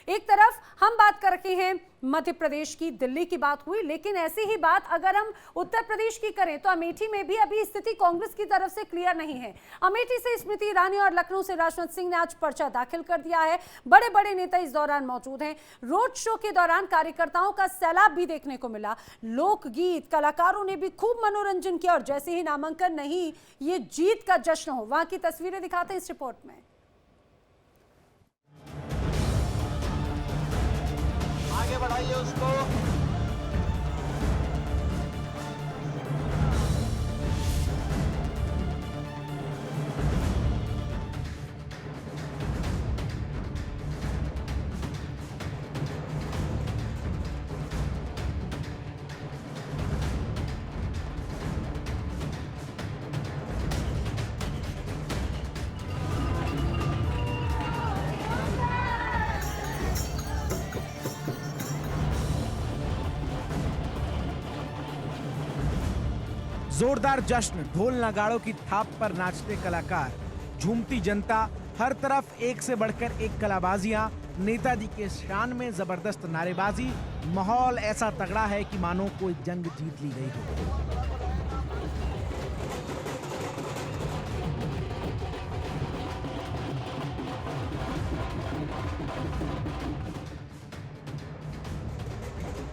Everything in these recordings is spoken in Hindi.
एक तरफ हम बात कर रहे हैं मध्य प्रदेश की, दिल्ली की बात हुई, लेकिन ऐसी ही बात अगर हम उत्तर प्रदेश की करें तो अमेठी में भी अभी स्थिति कांग्रेस की तरफ से क्लियर नहीं है। अमेठी से स्मृति ईरानी और लखनऊ से राजनाथ सिंह ने आज पर्चा दाखिल कर दिया है। बड़े बड़े नेता इस दौरान मौजूद हैं। रोड शो के दौरान कार्यकर्ताओं का सैलाब भी देखने को मिला। लोकगीत, कलाकारों ने भी खूब मनोरंजन किया और जैसे ही नामांकन नहीं, ये जीत का जश्न हो। वहां की तस्वीरें दिखाते हैं इस रिपोर्ट में। आगे बढ़ाइए उसको। जोरदार जश्न, ढोल नगाड़ों की थाप पर नाचते कलाकार, झूमती जनता, हर तरफ एक से बढ़कर एक कलाबाजियां, नेताजी के शान में जबरदस्त नारेबाजी। माहौल ऐसा तगड़ा है कि मानो कोई जंग जीत ली गई हो।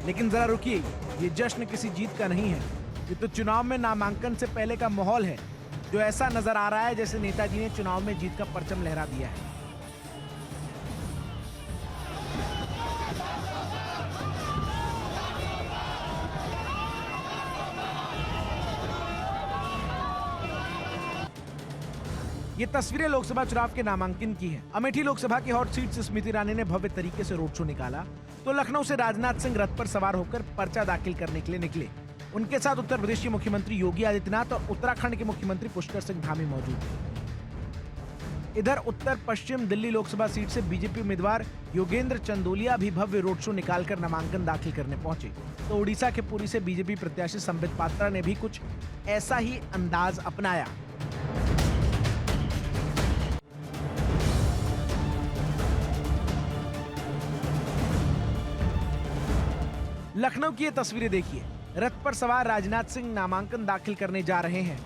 लेकिन जरा रुकिए, ये जश्न किसी जीत का नहीं है। ये तो चुनाव में नामांकन से पहले का माहौल है, जो ऐसा नजर आ रहा है जैसे नेताजी ने चुनाव में जीत का परचम लहरा दिया है। ये तस्वीरें लोकसभा चुनाव के नामांकन की है। अमेठी लोकसभा की हॉट सीट से स्मृति ईरानी ने भव्य तरीके से रोड शो निकाला, तो लखनऊ से राजनाथ सिंह रथ पर सवार होकर पर्चा दाखिल करने के लिए निकले। उनके साथ उत्तर प्रदेश के मुख्यमंत्री योगी आदित्यनाथ और उत्तराखंड के मुख्यमंत्री पुष्कर सिंह धामी मौजूद थे। इधर उत्तर पश्चिम दिल्ली लोकसभा सीट से बीजेपी उम्मीदवार योगेंद्र चंदोलिया भी भव्य रोड शो निकालकर नामांकन दाखिल करने पहुंचे। तो उड़ीसा के पुरी से बीजेपी प्रत्याशी संबित पात्रा ने भी कुछ ऐसा ही अंदाज अपनाया। लखनऊ की ये तस्वीरें देखिए। रथ पर सवार राजनाथ सिंह नामांकन दाखिल करने जा रहे हैं।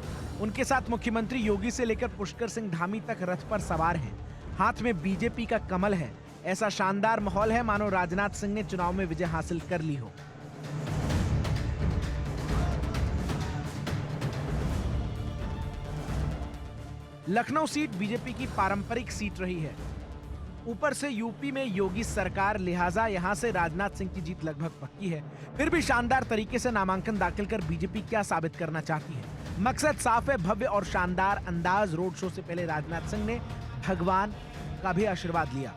उनके साथ मुख्यमंत्री योगी से लेकर पुष्कर सिंह धामी तक रथ पर सवार हैं। हाथ में बीजेपी का कमल है। ऐसा शानदार माहौल है मानो राजनाथ सिंह ने चुनाव में विजय हासिल कर ली हो। लखनऊ सीट बीजेपी की पारंपरिक सीट रही है। ऊपर से यूपी में योगी सरकार, लिहाजा यहां से राजनाथ सिंह की जीत लगभग पक्की है। फिर भी शानदार तरीके से नामांकन दाखिल कर बीजेपी क्या साबित करना चाहती है? मकसद साफ है, भव्य और शानदार अंदाज। रोड शो से पहले राजनाथ सिंह ने भगवान का भी आशीर्वाद लिया।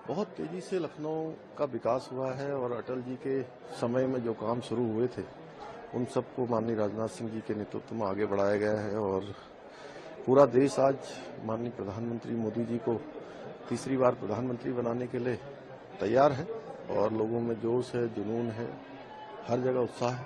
बहुत तेजी से लखनऊ का विकास हुआ है और अटल जी के समय में जो काम शुरू हुए थे उन सबको माननीय राजनाथ सिंह जी के नेतृत्व में आगे बढ़ाया गया है और पूरा देश आज माननीय प्रधानमंत्री मोदी जी को तीसरी बार प्रधानमंत्री बनाने के लिए तैयार है और लोगों में जोश है, जुनून है, हर जगह उत्साह है।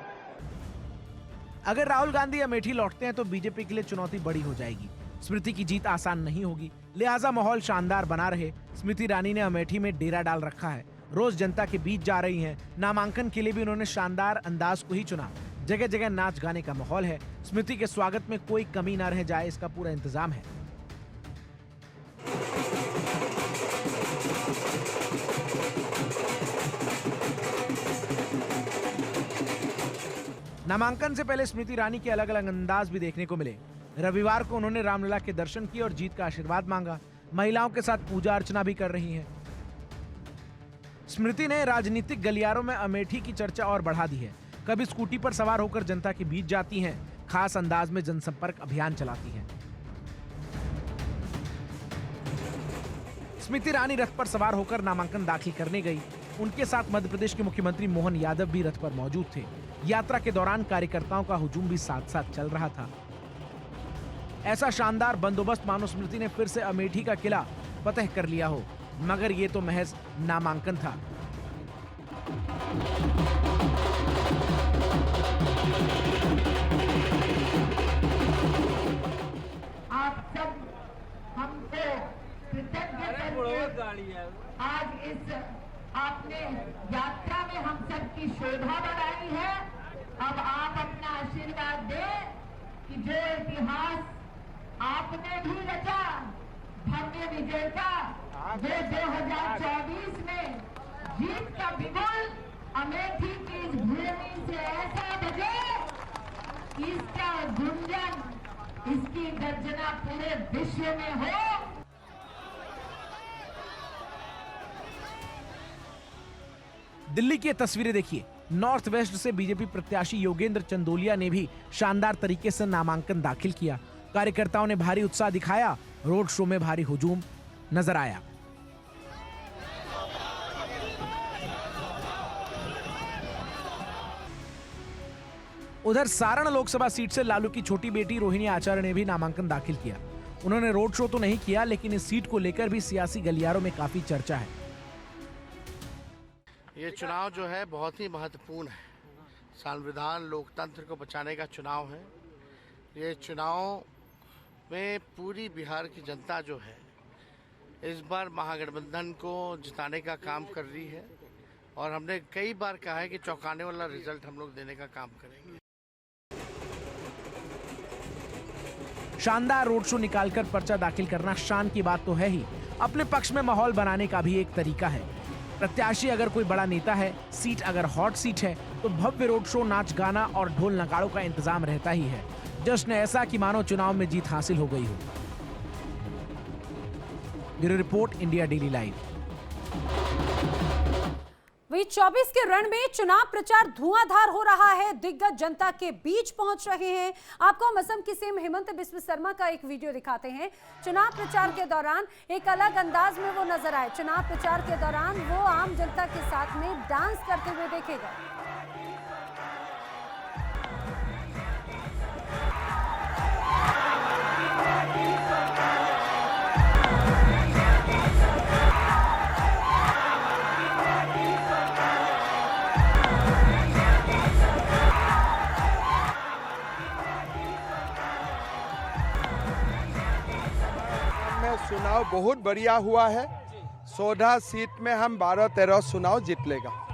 अगर राहुल गांधी अमेठी लौटते हैं तो बीजेपी के लिए चुनौती बड़ी हो जाएगी। स्मृति की जीत आसान नहीं होगी, लिहाजा माहौल शानदार बना रहे। स्मृति ईरानी ने अमेठी में डेरा डाल रखा है, रोज जनता के बीच जा रही हैं। नामांकन के लिए भी उन्होंने शानदार अंदाज को ही चुना। जगह जगह नाच गाने का माहौल है। स्मृति के स्वागत में कोई कमी न रह जाए, इसका पूरा इंतजाम है। नामांकन से पहले स्मृति ईरानी के अलग अलग अंदाज भी देखने को मिले। रविवार को उन्होंने रामलला के दर्शन किए और जीत का आशीर्वाद मांगा। महिलाओं के साथ पूजा अर्चना भी कर रही हैं। स्मृति ने राजनीतिक गलियारों में अमेठी की चर्चा और बढ़ा दी है। कभी स्कूटी पर सवार होकर जनता के बीच जाती हैं, खास अंदाज में जनसंपर्क अभियान चलाती हैं। स्मृति ईरानी रथ पर सवार होकर नामांकन दाखिल करने गई। उनके साथ मध्य प्रदेश के मुख्यमंत्री मोहन यादव भी रथ पर मौजूद थे। यात्रा के दौरान कार्यकर्ताओं का हुजूम भी साथ साथ चल रहा था। ऐसा शानदार बंदोबस्त मानो स्मृति ने फिर से अमेठी का किला फतह कर लिया हो, मगर ये तो महज नामांकन था। आप सब हमको कृतज्ञ आज इस आपने यात्रा में हम सबकी शोभा बढ़ाई है। अब आप अपना आशीर्वाद दें कि जो इतिहास आपने भी रचा भव्य विजय का, जो 2024 में जीत का बिगुल अमेठी की इस भूमि से ऐसा बजे कि इसका गुंजन, इसकी गर्जना पूरे विश्व में हो। दिल्ली की ये तस्वीरें देखिए। नॉर्थ वेस्ट से बीजेपी प्रत्याशी योगेंद्र चंदोलिया ने भी शानदार तरीके से नामांकन दाखिल किया। कार्यकर्ताओं ने भारी उत्साह दिखाया। रोड शो में भारी हुजूम नजर आया। उधर सारण लोकसभा सीट से लालू की छोटी बेटी रोहिणी आचार्य ने भी नामांकन दाखिल किया। उन्होंने रोड शो तो नहीं किया, लेकिन इस सीट को लेकर भी सियासी गलियारों में काफी चर्चा है। ये चुनाव जो है बहुत ही महत्वपूर्ण है। संविधान लोकतंत्र को बचाने का चुनाव है। ये चुनाव में पूरी बिहार की जनता जो है इस बार महागठबंधन को जिताने का काम कर रही है और हमने कई बार कहा है कि चौंकाने वाला रिजल्ट हम लोग देने का काम करेंगे। शानदार रोड शो निकालकर पर्चा दाखिल करना शान की बात तो है ही, अपने पक्ष में माहौल बनाने का भी एक तरीका है। प्रत्याशी अगर कोई बड़ा नेता है, सीट अगर हॉट सीट है, तो भव्य रोड शो, नाच गाना और ढोल नगाड़ों का इंतजाम रहता ही है। जश्न ऐसा कि मानो चुनाव में जीत हासिल हो गई हो। Bureau report, India daily live. वहीं 24 के रण में चुनाव प्रचार धुआंधार हो रहा है। दिग्गज जनता के बीच पहुंच रहे हैं। आपको हम असम की सीएम हेमंत बिस्व शर्मा का एक वीडियो दिखाते हैं। चुनाव प्रचार के दौरान एक अलग अंदाज में वो नजर आए। चुनाव प्रचार के दौरान वो आम जनता के साथ में डांस करते हुए देखे गए। चुनाव बहुत बढ़िया हुआ है। 16 सीट में हम 12-13 चुनाव जीत लेगा।